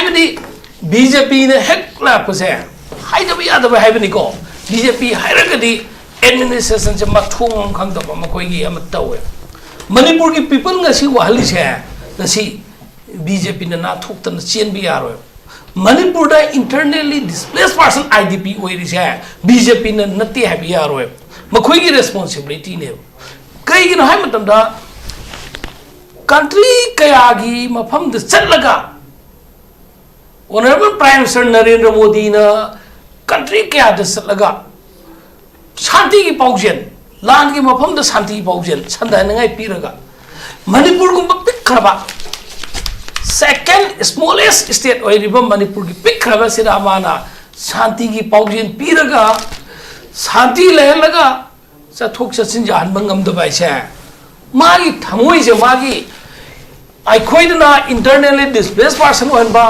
हाइबदी BJP ने हेक लापसे हाइदब Yadav हाइबनिको BJP हाइरगदी administration से मथोंग खंगदब मखोइगी अम तवे मणिपुर की people ngasi wahali se ngasi BJP ने ना थोक्तन चेन भी यारो मणिपुर दा इंटरनली डिस्प्लेस पर्सन आईडीपी ओइरि से बीजेपी ने नते है भी यारो मखोइगी रेस्पोंसिबिलिटी ने कई गिन हाय मतम दा कंट्री कयागी मफम द चलगा honourable prime minister Narendra Modi ने कंट्री कया द चलगा शांति की पाउजेन लान की मफम द शांति की पाउजेन संदानंगाई पीरगा मणिपुर को पिखरबा सेकंड स्मॉलेस्ट स्टेट ओइरिबा मणिपुर की पिखरबा सिदा माना शांति की पाउजेन पीरगा शांति लहलगा चथोक चसिन जानबा ngam से मागी थमोई से मागी आइखोइदना इंटरनली डिस्प्लेस पर्सन होनबा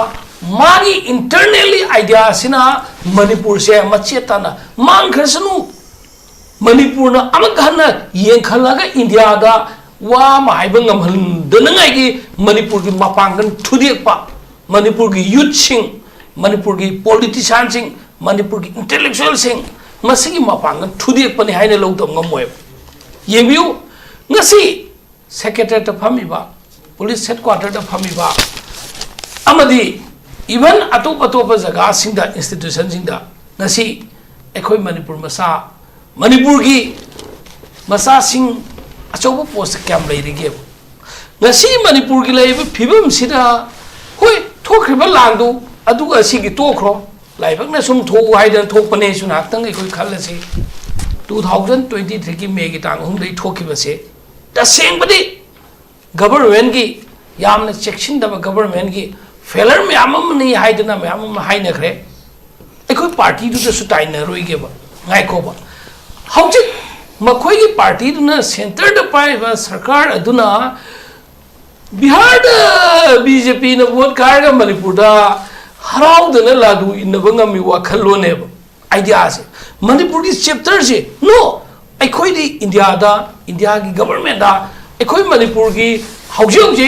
मागी इंटरनली आइडिया सिना मणिपुर से मचेताना मांगखरसनु मणिपुर ना अमगहना येंखलगा इंडिया दा वा माइबा ngamhaldnangai gi मणिपुर की मपांगन थुदियकपा मणिपुर की यूथ सिंह मणिपुर की पॉलिटिशियन सिंह मणिपुर की इंटेलेक्चुअल सिंह मसिगी मपांगन थुदियकपनि हाइने लौदम ngam येबिउ ngasi सेक्रेटरी फमीबा पुलिस हेडक्वार्टर फमीबा अमदी इवन अतोप अतोप जगह सिंदा इंस्टीट्यूशन सिंदा ngasi एखोय मणिपुर मसा मणिपुर की मसा सिंह अचौब पोस्ट क्याम लेरिगे ngasi मणिपुर की लेब फिबम सिदा होय थोखरिबा लांदो अदुगा सिगी तोखरो लाइबकना सुम थो हाइदन थोपने सुना तंग एखोय खलसे 2023 की मे की तांग हम दे थोखिबसे तसेंबदी गवर्नमेंट की यामना चेक्सिनदब गवर्नमेंट की फेलर मैम नहीं हाइदना मैम हाइनखरे एखोय पार्टी दुसु ताइनरोइगेबा गायकोबा हौजिक मखोय की पार्टी दुना सेंटर द पाइबा सरकार अदुना बिहार द बीजेपी न वोट कारगा मणिपुर दा हराउदना लादु इनबंगमी वाखलोनेब आइडिया से मणिपुर की चैप्टर से नो अखोई इंडिया दा इंडिया की गवर्नमेंट दा अखोई मणिपुर की हौजी हौजी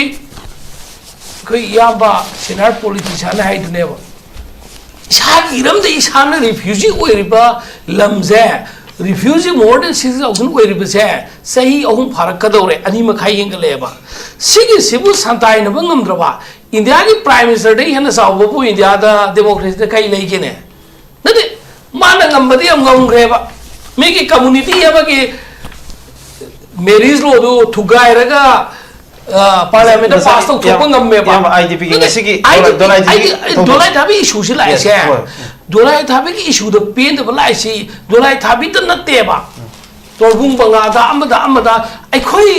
अखोई याबा सीनियर पॉलिटिशियन हाइदनेब इसागी इरम दे इसाना रिफ्यूजी ओइरिबा लमजे रिफ्यूजी मोर देन 6000 ओइरिबसे सही अहुम फारकदौरे अनि मखाई हेंगलेबा सिगी सिबु संताइ नबं ngमद्रबा इंडिया की प्राइम मिनिस्टर दे हेना सावबो इंडिया दा डेमोक्रेसी दे kai लेगेने नदे माना ngambadi am ngamgreba Maggi community है कि मेरीज लो दो थुगाई रगा पार्लियामेंट पास तो थोपा ngam बा आईडीपी की नसी की दोलाई थाबी इशू से लाइसे दोलाई थाबी की इशू द पेन द लाइसी दोलाई थाबी त नते बा तोरबुंग बंगा दा अमदा अखोई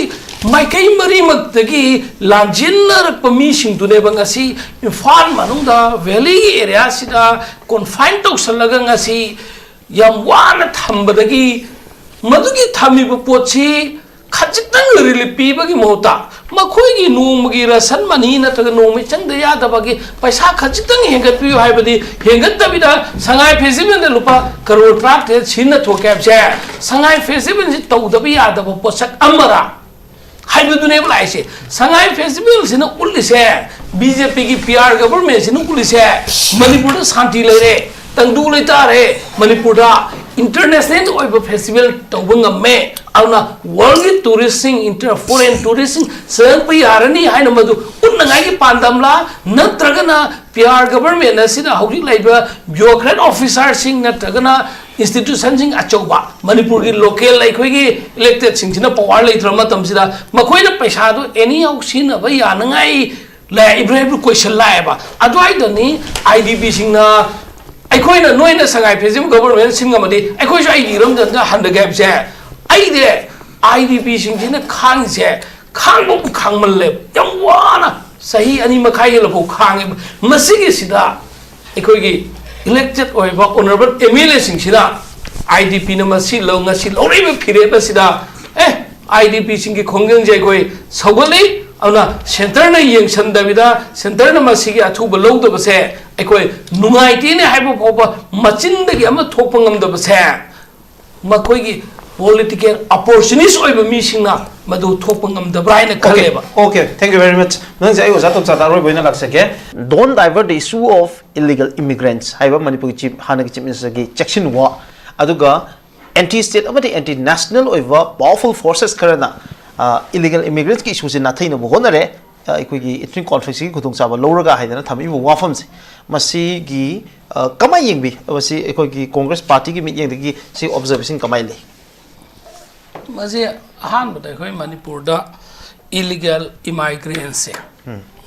माइकई मरी मक्तगी लांजिनरप मीसिंग दुने बंगासी इम्फाल मनुंदा वैली एरिया सिदा कन्फाइन तौसलगा ngasi यम वाना थम्बदगी मधुगी थमीब पोची खजितंग रिलीफ पीबगी मोता मखोइगी नोमगी रसन मनी नतग नोमि चंगद यादबगी पैसा खजितंग हेंगत पियो हाइबदी हेंगत तबिदा संगाई फेस्टिवल लुपा करोड़ ट्राक ते छिन थोकेबसे संगाई फेस्टिवल सि तौदबी यादब पोसक अमरा हाइबदुने बुलाइसे संगाई फेस्टिवल सिन उल्लिसे बीजेपी की पीआर गवर्नमेंट सिन उल्लिसे मणिपुर शांति लेरे तंगदु लेतारे मणिपुर इंटरनेशनल ओइब फेस्टिवल तौबंगमे आउना वर्ल्ड टूरिस्टिंग इंटर फॉरेन टूरिस्टिंग संपि यारनी हाइन मदु उन्नगाई की पांदमला नत्रगना पीआर गवर्नमेंट असिना हौरी लाइबा ब्यूरोक्रेट ऑफिसर सिंग नत्रगना इंस्टीट्यूशन सिंग अचौबा मणिपुर की लोकल लाइखोगी इलेक्टेड सिंगसिना पावर लेथ्र मतमसिदा मखोइना पैसा दो एनी औसिना बा यानगाई ला इब्राहिम क्वेश्चन लाएबा अदवाइदनी आईडीपी सिंगना अखोइना नोइना संगाई फेजिम गवर्नमेंट सिंगमदि अखोइसु आइगी रमदन हंदगैबसे आइदे आईडीपी सिंगसिना खांगसे खांगबो खांगमल्ले यम वाना सही अनि मखाइ लबो खांगे मसिगी सिदा अखोइगी इलेक्टेड ओइबा ऑनरेबल एमएलए सिंगसिना आईडीपी न मसि लौंगसि लौरिबे फिरेबसिदा आईडीपी सिंगी खोंगंग जेगोय सौगलै अना सेंटर न येंगसनदबिदा सेंटर न मसिगी अथुब लौदबसे अखोय नुंगाइतेने हाइबो फोबा मचिनदगी अमा थोप ngमदबसे मखोयगी political opportunist oiba mi singna madu thokpa ngamdabra haina khaleba. Okay, thank you very much. Nang sai oza top chata roi boina laksake. Don't divert the issue of illegal immigrants. Haiba Manipur chief Hana chief minister gi section wa aduga anti-state amati anti-national oiba powerful forces karana illegal immigrants ki issue se na thaina bo honare ꯑꯩꯈꯣꯏꯒꯤ ethnic ꯀꯣꯟꯐ꯭ꯂꯤꯛꯁꯤꯒꯤ ꯈꯨꯗꯣꯡꯆꯥꯕ ꯂꯧꯔꯒ ꯍꯥꯏꯗꯅ ꯊꯝꯃꯤꯕ ꯋꯥꯐꯝꯁꯦ ꯃꯁꯤꯒꯤ ꯀꯃꯥꯏ ꯌꯦꯡꯕꯤ ꯃꯁꯤ ꯑꯩꯈꯣꯏꯒꯤ ꯀꯣꯡꯒ꯭ꯔꯦꯁ ꯄꯥꯔꯇꯤꯒꯤ ꯃꯤꯠꯌꯦꯡꯗꯒꯤ ꯁꯤ ꯑꯣꯕꯖꯔꯕꯦꯁꯟ ꯀꯃꯥꯏ ꯂꯩ ꯃꯁꯤ ꯑꯍꯥꯟꯕꯗ ꯑꯩꯈꯣꯏ ꯃꯅꯤꯄꯨꯔꯗ ꯏꯂꯤꯒꯦꯜ ꯏꯃꯥꯏꯒ꯭ꯔꯦꯟꯁꯦ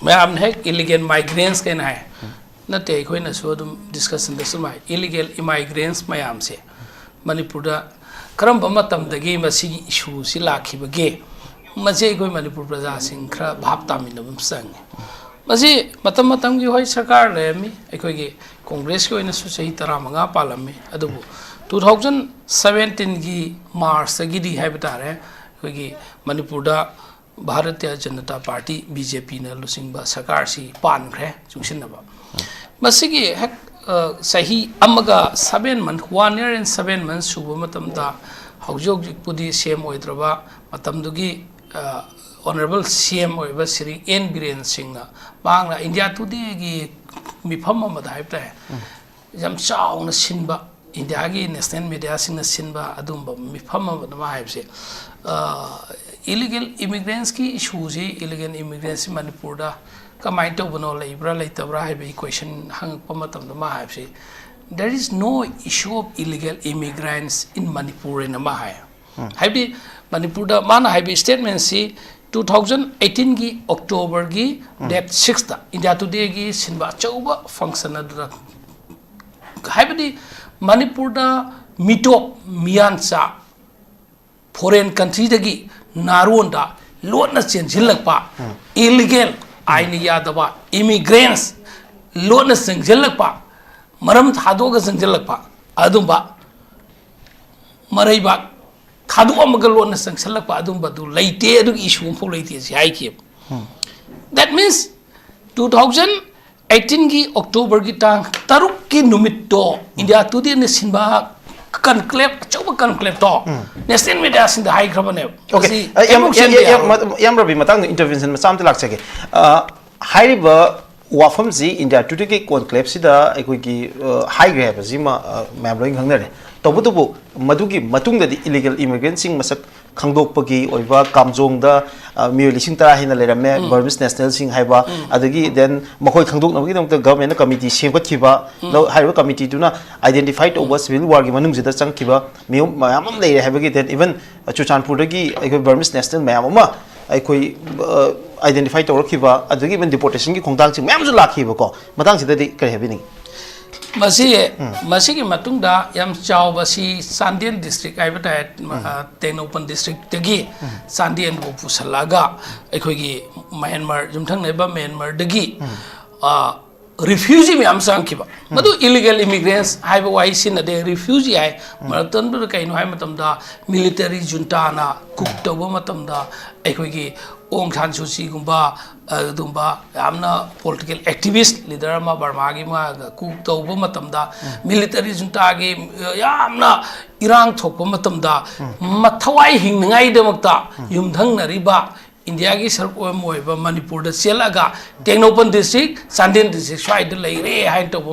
ꯃꯌꯥꯝꯅ ꯍꯦꯛ ꯏꯂꯤꯒꯦꯜ ꯃꯥꯏꯒ꯭ꯔꯦꯟꯁ ꯀꯩꯅ ꯍꯥꯏ ꯅꯠꯇꯦ ꯑꯩꯈꯣꯏꯅꯁꯨ ꯑꯗꯨꯝ ꯗꯤꯁꯀꯁꯟꯗ ꯁꯨꯝ ꯍꯥꯏ ꯏꯂꯤꯒꯦꯜ ꯏꯃꯥꯏꯒ꯭ꯔꯦꯟꯁ ꯃꯌꯥꯝꯁꯦ ꯃꯅꯤꯄꯨꯔꯗ ꯀꯔꯝꯕ ꯃꯇꯝꯗꯒꯤ ꯃꯁꯤꯒꯤ ꯏꯁꯨꯁꯤ ꯂꯥꯛꯈꯤꯕꯒꯦ मजे कोई मणिपुर प्रजा सिंह खरा भाप तामिनबम संगे मजे मतम मतम की होई सरकार लेमी अखोगी कांग्रेस की ओइना सु सही 15 पालमी अदुबु 2017 की मार्च गिदी हैबतारे अखोगी मणिपुर दा भारतीय जनता पार्टी बीजेपी न लुसिंगबा सरकार सी पानखरे चुंगसिनबा मसिगी हेक सही अमगा 7 मंथ 1 year and 7 months सुबो मतम दा हौजोग पुदी सेम ओइद्रबा मतम दुगी Honorable CM ओइबा Shri N Biren Singh ना बांग्ला इंडिया टुडे की मिफम अमदा हाइबता है जम चाउन सिनबा इंडिया की नेशनल मीडिया सिंह सिनबा अदुम मिफम अमदा हाइबसे इलीगल इमिग्रेंट्स की इशू जे इलीगल इमिग्रेंट्स मणिपुर दा कमाई तौबनो लेब्रा लेतब्रा हाइबे क्वेश्चन हंगप मतम मा हाइबसे there is no issue of illegal immigrants in Manipur in Mahai highway Manipur दा माना हाइबे स्टेटमेंट सी 2018 की अक्टूबर की डेट 6 दा इंडिया टुडे की सिनबा चौबा फंक्शन अदुदा हाइबे मणिपुर दा मिटो मियानसा फॉरेन कंट्री दगी नारोन दा लोटना चेंजिलकपा इलीगल आइन यादबा इमिग्रेंट्स लोटना चेंजिलकपा मरम थादोगा चेंजिलकपा अदुबा मरैबा खादू लोन संगसलप लेते इशू फो लेते दैट मीन्स 2018 की अक्टूबर की टांग तरुक की नुमितो इंडिया टुडे ने सिनबा कनक्लेव अचौब कनक्लेव तो नेशनल मीडिया सिंह हाइख्रबने ओके यम रबी मतंग इंटरवेंशन में सामते लाक्सगे हाइरिबा वाफम जी इंडिया टुडे की कॉन्क्लेव सिदा अखोगी हाइग्रे बजिमा मैम लोइंग खंगनरे तबुतबु मधुगी मतुंगदि इलीगल इमिग्रेंट सिंग मसक खंगदोकपगी ओइबा कामजोंगदा मियो लिसिंग तरा हिना लेरमे बर्मिस नेशनल सिंग हाइबा अदगी देन मखोय खंगदोकनबगी दमत गवर्नमेंट कमिटी सेमगतखिबा हाइबा कमिटी दुना आइडेंटिफाइड ओवर सिविल वार की मनुंगजिदा चंगखिबा मियो मयामम लेरे हाइबगी देन इवन चुचानपुरदगी अखोय बर्मिस नेशनल मयाममा अखोय आइडेंटिफाइड तौरखिबा अदगी इवन डिपोर्टेशन की खोंगदांग सिंग मयामजु लाखिबको मतंग सिददि करे हेबिनी मसी की मतुंगदा यम चावबसी सांडियन डिस्ट्रिक्ट आइबता टेक्नोपन डिस्ट्रिक्ट तगी सांडियन को पुसलागा अखोगी म्यांमार जुमथंग नेबा म्यांमार दगी रिफ्यूजी में सांखिबा मदु इलीगल इमिग्रेंट्स हाइबा वाई सिनदे रिफ्यूजी है मरतन ब कइनो हाइ मतमदा मिलिटरी जुंटाना कुक तौबा मतमदा अखोगी ओंग सान सुची गुंबा अदुंबा यामना पॉलिटिकल एक्टिविस्ट लीडर मा बर्मा की मा कुक तौबा मतमदा मिलिटरी जुंटा की यामना इरांग थोकबा मतमदा मथवाई हिंगनाई दमकता युमथंग नरिबा इंडिया की सरकोब मणिपुर चेलगा टेक्नोपन डिस्ट्रिक्ट सांडियन डिस्ट्रिक्ट स्वाद लेरे हाइन तब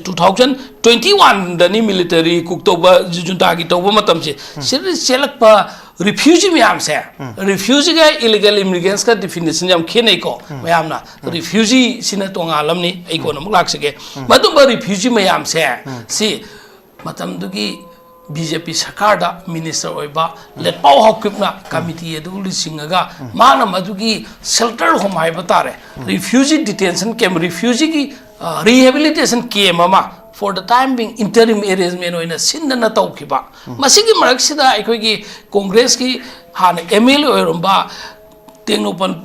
2021 दनी मिलिटरी कुक तब जुंटा की तब से चेलप रिफ्यूजी मैम से रिफ्यूजी का इलीगल इमिग्रेंट्स का डिफिनेशन यम खेनेको मैमना रिफ्यूजी सिना तोंगालमनी एकोन अमुक लाक्सगे मदुबा रिफ्यूजी मैम से सी मतमदुगी बीजेपी सरकार दा मिनिस्टर ओइबा लेटपाउ हॉकिपना कमिटी एदु लिसिंगगा माना मदुगी शेल्टर होम हाइबा तारे रिफ्यूजी डिटेंशन कैंप रिफ्यूजी की रिहेबिलिटेशन कैंप अमा for the time being interim arrangement ओइना सिंदना तौखिबा मसिगी मरक्सिदा अखोगी कांग्रेस की हान एमएलए ओइरंबा टेक्नोपन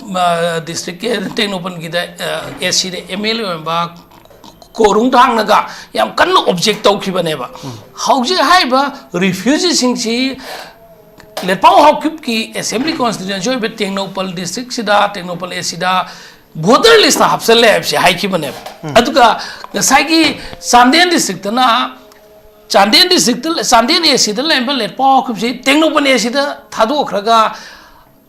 डिस्ट्रिक्ट के टेक्नोपन की एसी दे एमएलए ओइरंबा कोरुंग थांगनगा याम कन्न ऑब्जेक्ट तौखिबनेबा हौजे हाइबा रिफ्यूजी सिंगसी लेटपाउ हॉकिप की असेंबली कॉन्स्टिट्यूएंसी ओइबे टेक्नोपल डिस्ट्रिक्ट सिदा टेक्नोपल एसिदा वोटर लिस्ट हापसले हाइबसे हाइखिबनेबा अदुगा नसाइगी सांडियन डिस्ट्रिक्ट ना Chandian district Chandian is the level at Park Tengopan is the Tadu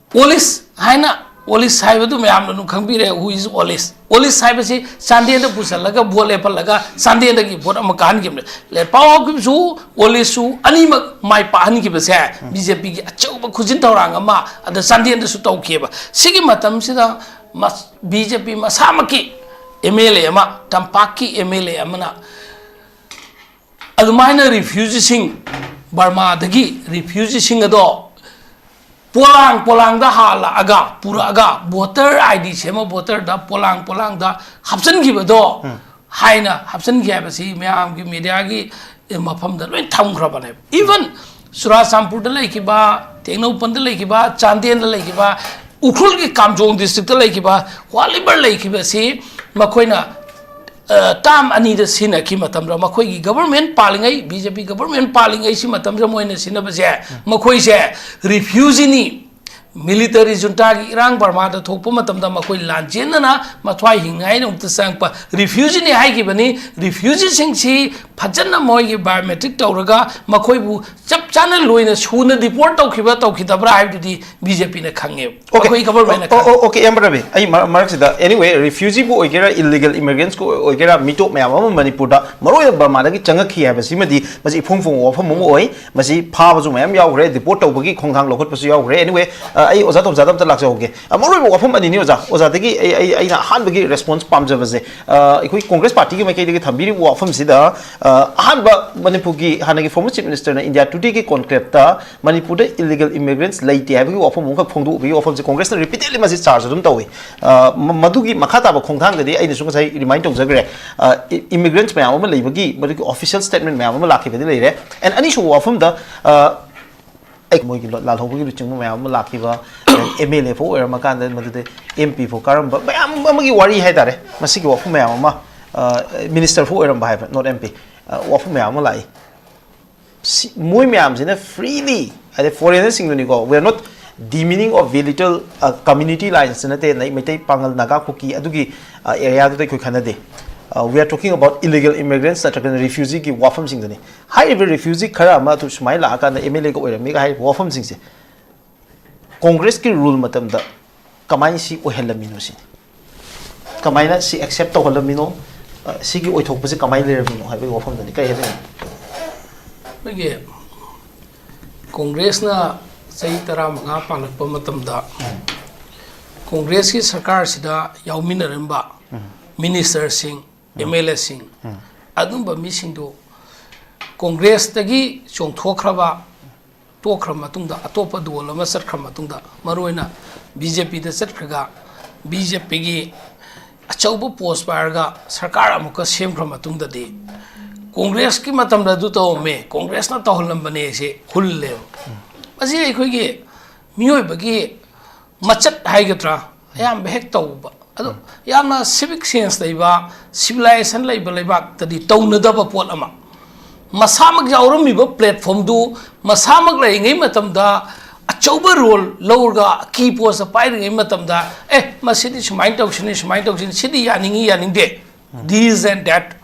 Police Haina Police Haibu Mayam Kambire who is Police Hibasi Sandian the Pusalaga Bolepalaga Sandian the Gipot Makan Gim let Power Gimsu Police Anima my Pahanikibasa BJP Choba Kuzintorangama and the Sandian the Sutokeba Sigimatam Sida must BJP Masamaki MLA Ama Tampaki MLA Amana Adumina refusing Burma Dagi refusing a door Polang da hala aga pura aga voter ID sema voter da polang da hapsan gi bado haina hapsan gi abasi myam gi media gi mafam da loi tham khra bane even sura sampur da lai ki ba tengno pan da lai ki ba chandien da lai ki ba ukhul gi kamjong district da lai ki ba walibar lai ki ba si makoina tam ani da sina ki matam ra makoi gi government palingai BJP government palingai si matam ra moina sina ba je makoi se refusing military junta gi irang Burma da thokpa matam da makoi lanjen na mathwai hingai na umta sangpa refugee ni hai gi bani refugee sing si phajana moi gi biometric tawraga makoi bu chap chana loina suna report tawkhiba tawkhidabra hai di BJP na khange makoi government na okay amrabe ai marak sida anyway refugee bu oigera illegal immigrants ko oigera mito mayam ama Manipur da maroi Burma da gi changakhi hai basi madi masi phongphong wafam mo oi masi pha bazu mayam yaw gre report tawbagi khongthang lokhot pasu yaw gre anyway ai oza tom zadam ta lakse hoge amoroi bo wafam ani ni oza dagi ai na han bagi response pamja baze ikoi congress party gi mai kai dagi thambiri wafam sida han ba Manipur gi hanagi former chief minister na India Today gi conclave ta Manipur da illegal immigrants laite hai bagi wafam ka phongdu bi wafam congress na repeatedly masi charge dum tawi madugi makhata ba khongthang dadi ai ni sunga sai remind tong jagre immigrants mayam ma leibagi madugi official statement mayam ma lakhi badi leire and ani su wafam da मोगी लाल होगी चिंग ma'am लाखिबा MLA फो ओर मकान दे मदुदे MP फो करम ma'am अमगी वारी है तारे मसिगी वफु मैम अमा मिनिस्टर फो ओरम बाय नॉट MP वफु मैम लाई मोय मैम जिने फ्रीली अदे फॉरेनर सिंग दुनी को we are not demeaning of very little community lines nate nai metai pangal naga kuki adugi area du ko khana de we are talking about illegal immigrants that are refugee ki wafam sing dani high level refugee khara ma tu smile la ka na MLA ko oira mi ga high wafam sing se congress ki rule matam da kamai si o helamino si kamai na si accept to helamino si ki oi thok pa se kamai le remino hai wafam dani kai he bege congress na sai tara ma palak pa matam da congress ki sarkar sida yaumina remba minister sing MLA sing adumba missing do congress tagi chongthokhraba tokhrama matungda atopa dol ama sarkhama matungda maroina BJP da sarkhraga BJP gi achauba post parga sarkar amuka semkhra matungda de congress ki matamda du to me congress na tohlam bane se khulle asi ekhoi gi miyoi bagi machat haigatra ayam behek tawba ado yamna civic sense leiba civilization leiba leibak tadi taunadaba pot ama masamak jawrami ba platform du masamak lai ngai matamda achauba role lawga key post pai ngai matamda masidi smai tausin sidi yaningi yaningde this and that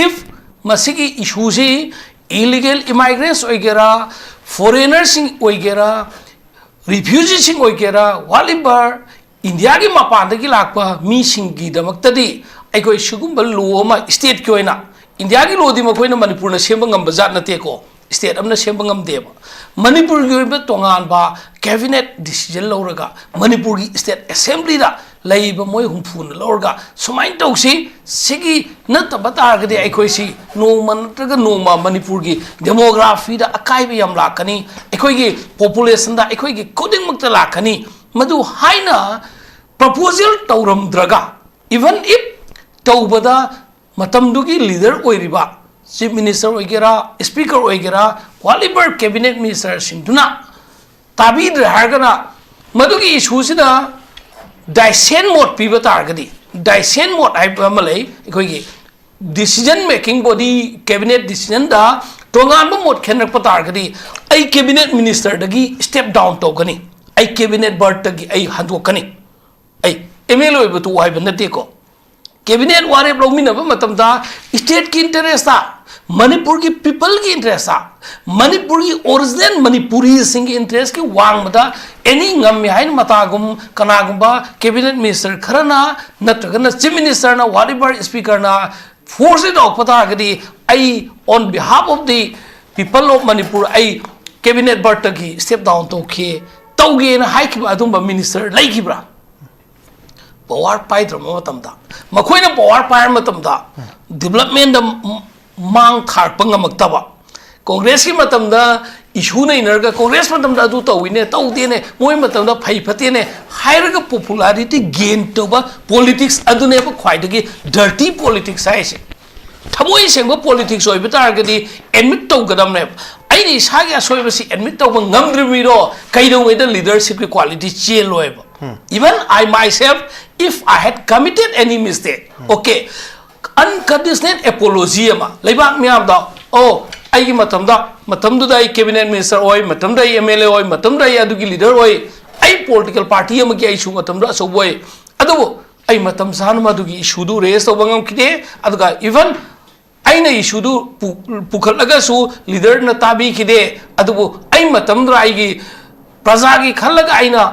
if masigi issue si illegal immigrants oigera foreigners oigera refugees oigera walibar India ki mapan ki lakpa mi singi damak tadi ai koi sugumba law ma state ki oina India ki law di ma koina Manipur na semba ngam bazat na te ko state amna semba ngam de ba Manipur ki oiba tongan ba cabinet decision lawraga Manipur ki state assembly da laiba moi humphun lawraga sumain tausi sigi na ta bata ga de ai koi si no man taga no ma Manipur ki demography da akai bi yam lakani ai koi ki population da ai koi ki coding mak ta lakani madu haina proposal tauram draga even if taubada matamdugi leader oiriba chief minister oigera speaker oigera qualified cabinet minister sinduna tabid hargana madugi issue sina dissent mode piba targadi dissent mode ai amalai ekhoi decision making body cabinet decision da tongan ba mode khenrak pa targadi ai cabinet minister dagi step down togani ai cabinet bird tagi ai handokani ai MLA oiba tu wai ban nate ko cabinet ware blomina ba matam da state ki interest ta Manipur की people की interest Manipur की original Manipuri Singh की interest की वांगदा एनी ngam हाइन मतागुम कनागुम्बा कैबिनेट मिनिस्टर खरना नत्रगना चीफ मिनिस्टर ना व्हाटएवर स्पीकर ना फोर्स इट ऑफ पता गदी I on behalf of the people of Manipur आई कैबिनेट बर्थ की स्टेप डाउन तो खे तौगे ना हाइखिबा अदुम मिनिस्टर लैखिब्रा पावर पाइद्रम मतमदा मखोइना पावर पायर मतमदा डेवलपमेंट मांग थारप ngamaktaba कांग्रेस की मतमदा इशू नहीं नरगा कांग्रेस मतमदा अदु तौइने तौदेने मोय मतमदा फै फतेने हायरगा पॉपुलैरिटी गेन तोबा पॉलिटिक्स अदुने ब ख्वाइदगी डर्टी पॉलिटिक्स हाइसे थमोय सेंगो पॉलिटिक्स ओइब तारगदी एडमिट तौगदमने आइनि सागे असोइबसी एडमिट तौब ngamdrimiरो कैदोंगैदा लीडरशिप की quality चेलोइब even I myself if I had committed any mistake okay unconditional apology ama leibak miyam da oh ai matam du dai cabinet minister oi matam dai MLA oi matam dai adu gi leader oi ai political party ama gi ai su matam da so boy adu ai matam san ma du gi issue du raise to bangam kide adu ga even aina issue du pukhalaga su leader na tabi kide adu ai matam dra ai gi praja gi khalaga aina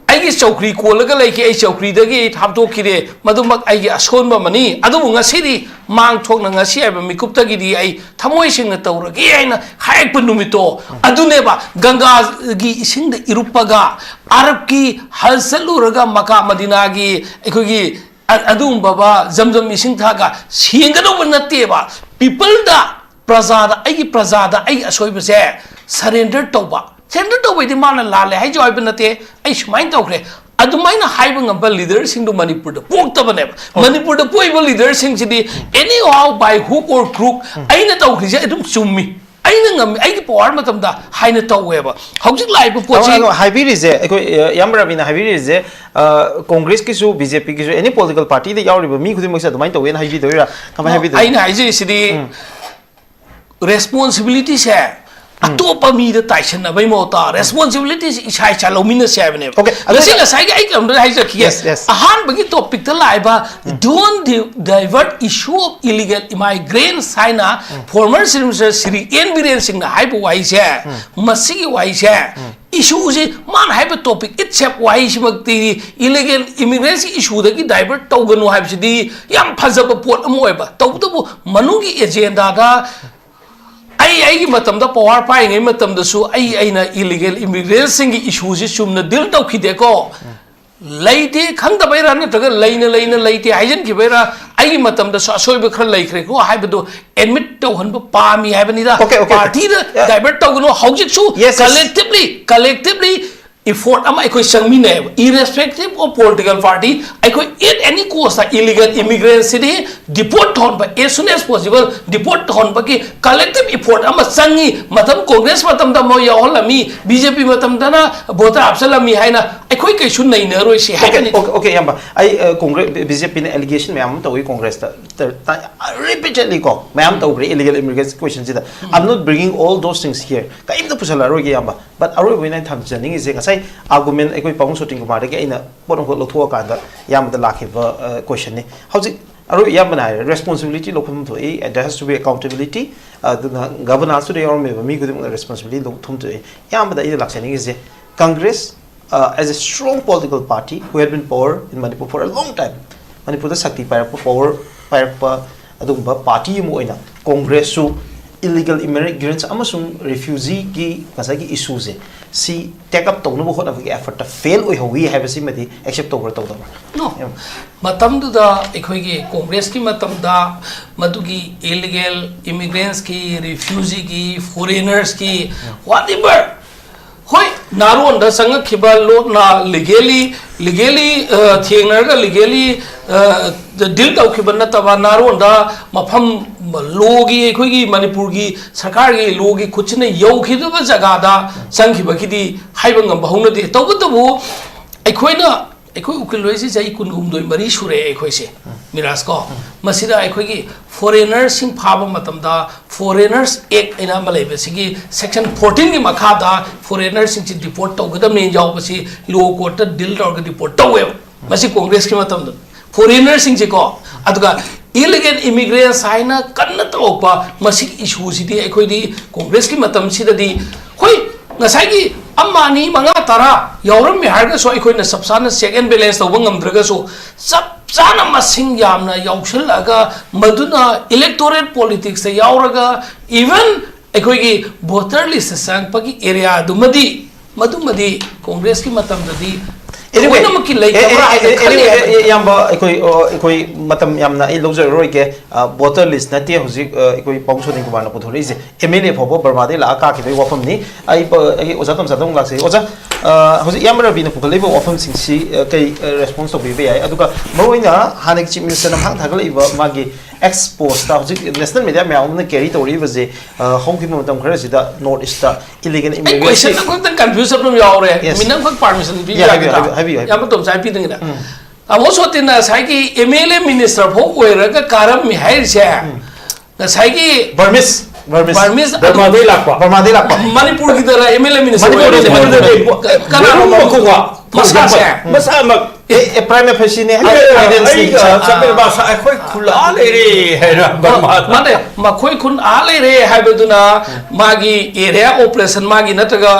आई चौकरी कोलग लेके आई चौकरी दगी थापथोखिरे मदुमक आई असोनबा money अदुबु ngasidi mang thokna ngasi ai mikup tagidi ai thamoi singna tawragi aina haik punumito adune ba ganga gi ising de irupaga arab ki halsaluraga maka madina gi ekogi adum baba zamzam ising thaga singado natte ba people da prajada ai asoiba se surrender tawba centre तो वैदि माना लाले है जो आइबन नते आई सुमाइन तौखरे अदुमाइना हाइबं ngamba leader sing do manipur da pok tabane manipur da poibo leader sing sidi anyhow by hook or crook aina taukhri je adum chummi aina ngam ai ki power matam da haina tawweba hojik lai bu pochi haibiri je ko yamrabina haibiri je congress ki su bjp ki su any political party da yauri mi khudi moksa adumai tawena haibi doira kama haibi do aina haije sidi responsibility se अतोपा मीद ताइसन नबै मोता responsibility इसाइ चालोमिन सेबने okay लसी लसाइ आई कम हाइ जखिए अहान बगी टॉपिक त लाइबा don't divert issue of illegal immigrant साइना former minister Shri N Biren Singh ना हाइब वाइसे मसी वाइसे इशू से मान हाइब टॉपिक इट्सेप वाइस मक्ति इलीगल इमिग्रेशन इशू दगी डाइवर्ट तौगनु हाइबसिदी याम फजब पोट अमोयबा तौदबु मनुगी एजेंडा दा आई की मतम दा पावर पाइंगे मतम दसु आई ना इलीगल इमिग्रेशन की इशू से चुमना दिल तौखिदे को लैते खंगदबैरा नत्रगा लैना लैते हाइजन की बैरा आई मतम दसु असोइब खर लैखरे को हाइबदो एडमिट तौहन पामी हाइबनिदा पार्टी दा डाइवर्ट तौगनो हौजिक सु collectively effort ama ekoi sangmi ne irrespective of political party ekoi at any cost illegal immigrants city deport hon ba as soon as possible deport hon ba ki collective effort ama sangi matam congress matam da mo ya holami bjp matam da na voter absalami haina ekoi kai sun nei na roi se hakani okay yamba ai congress bjp ne allegation me am to congress ta repeatedly ko me am to illegal immigrants question sida I'm not bringing all those things here ka im da pusala roi ge yamba but aroi boina tham janing is ga argument ekoi pawng shooting kumar ge aina bodong ko lotho ka da yam da lakhiba question ni hauji aro yam na responsibility lokhum to e there has to be accountability the governance to the army me gudum responsibility lokhum to yam da ida laksani is congress as a strong political party who had been power in Manipur for a long time Manipur da sakti power adum party mo ina congress su illegal immigrants amasung refugee ki kasai ki issues si take up tonu bo khona ki effort ta fail oi howi have si mati accept over to no matam du da ekhoi gi congress ki matam da madu gi illegal immigrants ki refugee ki foreigners ki whatever hoi naron da sang khiba lo na legally thengnar ga legally deal tau khiba na ta naron da mafam लोगी एखोगी मणिपुर की सरकार की लोगी कुछ ने यौखिदब जगह दा संखिबखिदी हाइबंगम बहुनदे तौबतबु एखोइना एखोइ उकिलोइसि जै कुनगुमदोइ मरी सुरे एखोइसे मिराज को मसिदा एखोगी फॉरेनर सिंग फाब मतमदा फॉरेनर्स एक्ट एना मलेबसिगी सेक्शन 14 की मखादा फॉरेनर सिंग चि डिपोर्ट तौगदम ने जावबसि लो कोर्ट डिल तौग डिपोर्ट तौवे मसि कांग्रेस की मतम फॉरेनर सिंग को अदुगा illegal immigrants haina kanna topa masik issue sidi ekhoi congress ki matam sidadi hoi ngasai gi amani manga tara yauram mi harga so ekhoi na subsana check and balance tawang ngamdraga so sab chana masing yamna yaushilaga maduna electoral politics se yauraga even ekhoi gi voter list sang pagi area dumadi madumadi congress ki matam dadi anyway yamba ekoi matam yamna I lozer roi ke voter list na te hoji ekoi pawso ni kubana puthori je MLA phobo Burma de la ka ki wafam ni ai oja tom sadong la se oja hoji yamra bi na pukhale bo wafam sing si kai response to bi ai aduka moina hanik chief minister nam hang thagal iba magi expose ta hoji national media me amna carry to river je hong ki matam khara sida north east ta illegal immigration question ko confusion from yaure minam khak permission bi yam tom sai pi ding da amo so tin na sai ki MLA minister pho oira ka karam mi hai se na sai ki Burmese Burma de lakpa Manipur ki tara MLA minister kana masa mak prime facie ne evidence ni sabe basa khoi khula le re hera Burma mane ma khoi khun a le re haibaduna magi area operation magi nataga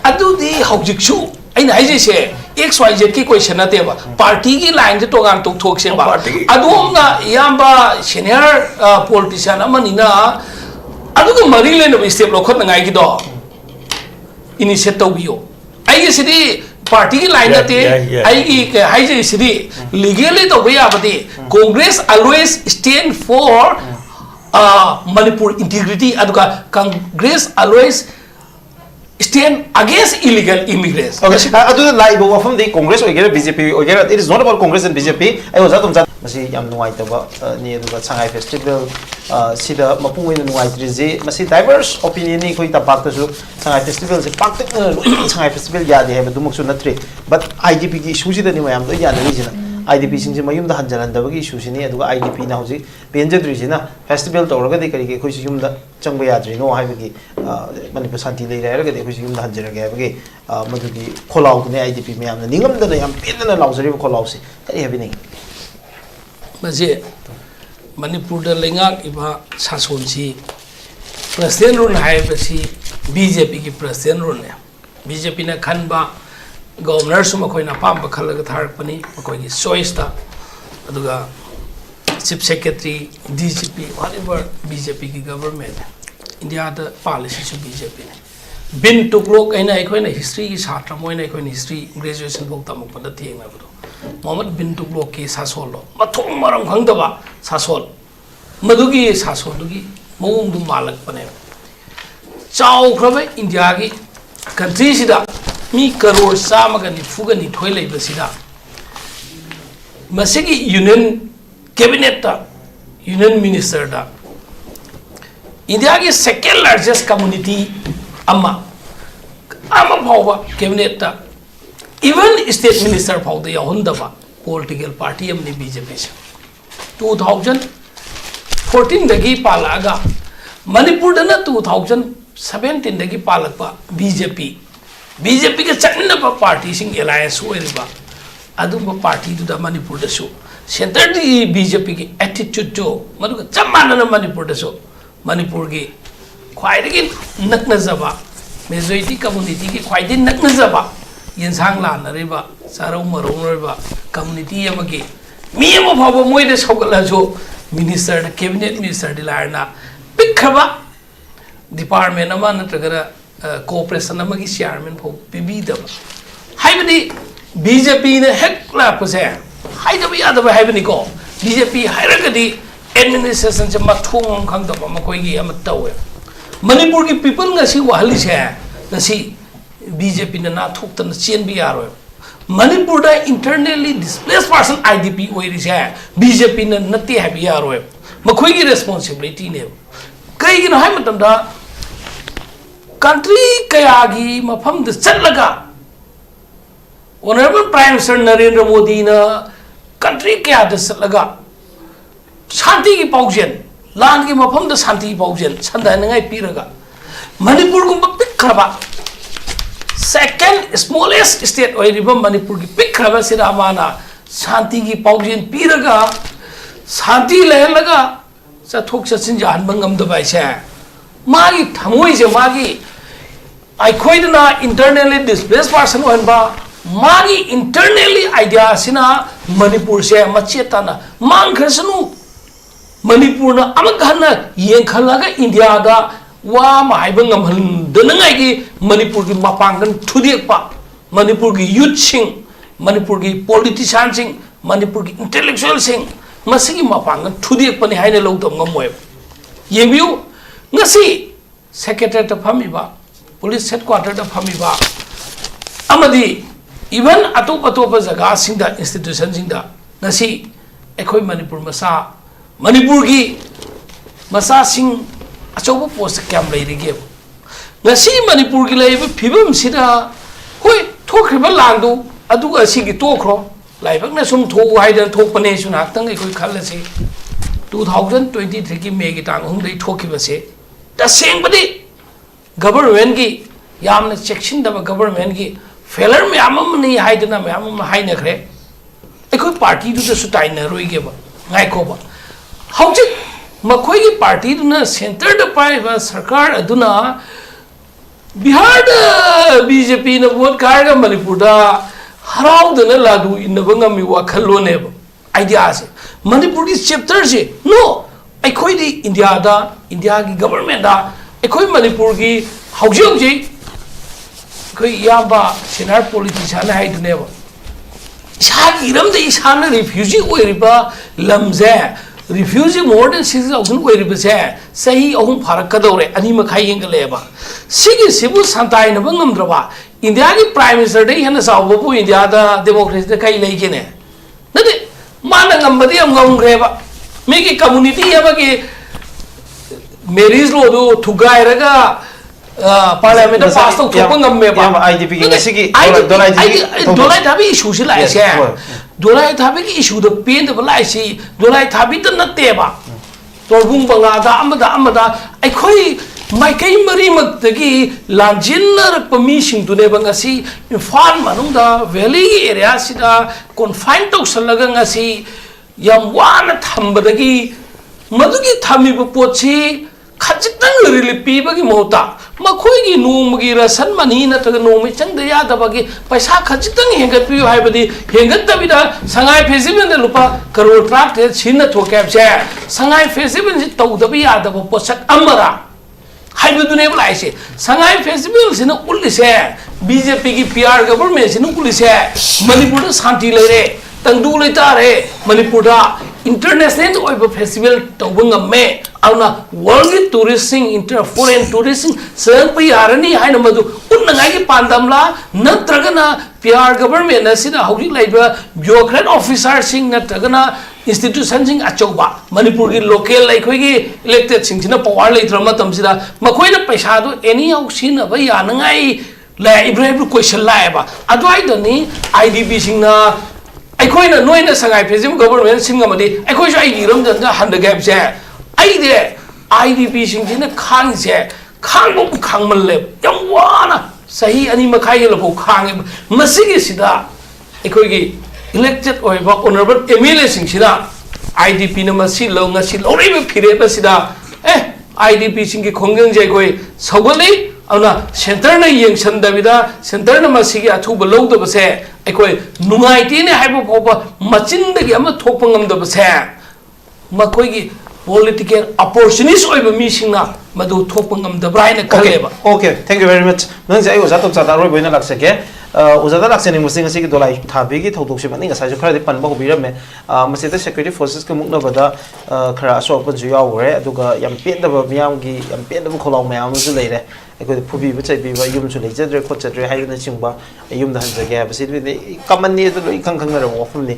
adu di hojik chu aina haije se XYZ की question नते बा party की line से तोगान तो थोक से बा अदुम ना याम्बा senior politician अमनिना अदुग मरी लेन स्टेप लोखत नंगाई की दो इनिशिएट तौबियो आई सिदी पार्टी की लाइन नते आई की हाइजे सिदी लीगली तो भैया बदी Congress always stand for Manipur integrity अदुगा Congress always stand against illegal immigrants. Okay, adu live wafam the Congress or BJP or it is not about Congress and BJP. I was atom that masi yam nuai taba near the Shanghai Festival sida mapung in nuai trize masi diverse opinion ni koi tapak to Shanghai Festival se pak Shanghai Festival ya de have dumuk su natri but IDP ki issue sida ni mayam do ya ni jina IDP sing se mayum da hanjalan da gi issue ni adu IDP na hoji penjadri jina festival to ga de kari ke koi yum da changba ya dri no hai gi manipur santi lei ra ga de koi yum da hanjara ga gi madugi kholau ne IDP mayam na ningam da yam pen na lausari kholau si kari have ni maje manipur da lengak iba sason si president run hai basi BJP ki president run ne BJP na khan ba governor suma koi na pam ba khalaga tharak pani koi ki choice ta aduga chief secretary DGP whatever BJP ki government India da policy su BJP ne bin tuklok aina koi na history ki chhatra moi na koi na history graduation bok tamuk pa da theng na bu Mohammed bin tuklok ki sasol lo mathong maram khang da ba sasol madugi sasol dugi mong du malak pane chau khrabe India ki country sida mi crore samaga ni fuga ni thoi lei basida masigi union cabinet ta union minister da India ki second largest community ama bhawba cabinet ta even state minister phawda ya honda ba political party amni BJP se 2014 dagi palaga Manipur dana 2017 dagi palakpa BJP के चटना party सिंह alliance होइबा अदुम party दुदा मणिपुर दसु centre दी BJP की attitude जो मदुग चमानन मणिपुर दसु मणिपुर की ख्वाइदगी नकनजबा मेजॉरिटी कम्युनिटी की ख्वाइदगी नकनजबा यंसांग लानरेबा सारौ मरौनरेबा कम्युनिटी अमगी मी अम फाबो मोइदे सौगलजो मिनिस्टर कैबिनेट मिनिस्टर दिलारना पिखबा डिपार्टमेंट अमा नत्रगरा cooperation amagi chairman pho pibidaba haibani BJP ne hek la pase haidaba yadaba haibani ko BJP hairagadi administration se mathung khang daba makoi gi am tawe Manipur ki people ngasi wahali se ngasi BJP na na thuk tan chen bi yaro Manipur da internally displaced person IDP oiri se BJP na nati habi yaro makoi gi responsibility ne kai gi na hai matam da country kayagi mafam de chatlaga honorable prime minister Narendra Modi na country kaya de chatlaga shanti ki paugjen lan ki mafam de shanti ki paugjen sandai ngai piraga Manipur kum pikhraba second smallest state oi riba Manipur ki pikhraba sira mana शांति की पाउजेन पीरगा शांति लेहलगा चथोक चसिन जानब ngamdaba ise magi thamoi je magi aikoidna internally displaced person ohanba magi internally idea sina manipur se machetana mangkhasanu manipur na amaghana yengkhalaga india da wa mahaiba ngamhandanangai gi manipur gi mapangan thudekpa manipur gi youth sing manipur gi politician sing manipur gi intellectual sing masigi mapangan thudekpani haina lawdam ngamoy yengbiu ngasi secretary ta phamiba police headquarter ta phamiba amadi even atop jaga singda institution singda ngasi ekhoi manipur masa manipur gi masa sing achoba post kyam leirige ngasi manipur gi leiba phibam sida hoi thokriba langdu aduga sigi tokro laibak na sum thoku haidan thokpane sun haktang ekhoi khallasi 2023 ki May ki tang hum dei thokiba se ta sengbadi government gi yamna section da government gi failure me amam ni haidana me amam haina khre ekhoi party du da su taina roi ge ba ngai ko ba hauji makhoi gi party du na center da pai ba sarkar aduna bihar da bjp na vote kar ga manipur da harau da na ladu inna bangam mi wa khallo ne ba idea se manipur ki chapter se no akhoi di india gi government da akhoi manipur gi hauji koi yamba senior politician hai du ne ba Shagi ram de ishana refugee oiriba lamze refugee more than 6,000 oiriba se sahi ahum pharak kadore ani makhai yengaleba sigi sibu santai na bangamdraba india ki prime minister de hena sawo bu india da democracy da kai leike ne nade mana ngambadi am ngamgreba me ki community yaba ki marriage lo do thugai raga parliament da pass to thopang ngamme ba idp ki ngasigi dolai thabi issue si lai se dolai thabi ki issue da pen da lai si dolai thabi da natte ba torbung banga da amada ai khoi mai kai mari mak da ki lanjinnar pami sing tu ne banga si infan manung da valley area si da confine to salaga ngasi yam wana thamba da ki madu ki thami ba pochi khajitang relief pibagi mota makhoi gi nomgi rasan mani na ta nomi changda ya da bagi paisa khajitang hengat pi haibadi hengat da bida sangai festival da lupa crore tract chinna thokap se sangai festival ji tau da bi ya da posak amara haibadu ne blai se sangai festival sina ulli se bjp gi pr government sina ulli se manipur da shanti lere tangdu le tare manipur da international oiba festival tawbanga me auna world tourism foreign tourism sang pai harani haina madu unnangai ki pandamla natragana pr government na sida hauji laiba bureaucrat officer sing natragana institution sing achauba manipur ki local lai khoi gi elected sing sina power lai thrama tamsida makhoi na paisa do any au sina ba yanangai la ibrahim question la ba adwai dani idp sing na aikoina noina sangai festival government singamadi aikoisu ai giram da handa gap se ai de idp singina khang se khang bu khangmal le yam wana sahi ani makhai le bo khang masigi sida aikoi gi elected oiba honorable mla sing sida idp na masi lo ngasi lori be phire ba sida idp sing gi khongjang je koi sawgali auna center na yengsan davida center na masigi athu ba lo da ba se aikoi nungai ne haibo phoba machin dagi ama thopang ngam da ba se makoi gi political opportunist oiba mi singna madu thopang ngam da braina khaleba okay thank you very much nang jai oza top chata roi boina laksake oza da laksani musing asi ki dolai thabi gi thodok se mani ngasai jo khara de pan ba hobi rame mase da security forces ka mukna bada khara so pan ju yaw re aduga yam pen da ba miyam gi yam pen da kholaw mayam ju leire aikoi phubi ba chai bi ba yum chu leijadre khot chadre hayu na chingba yum da hanjage ba si common ni da loi khang khang na ro ofum ni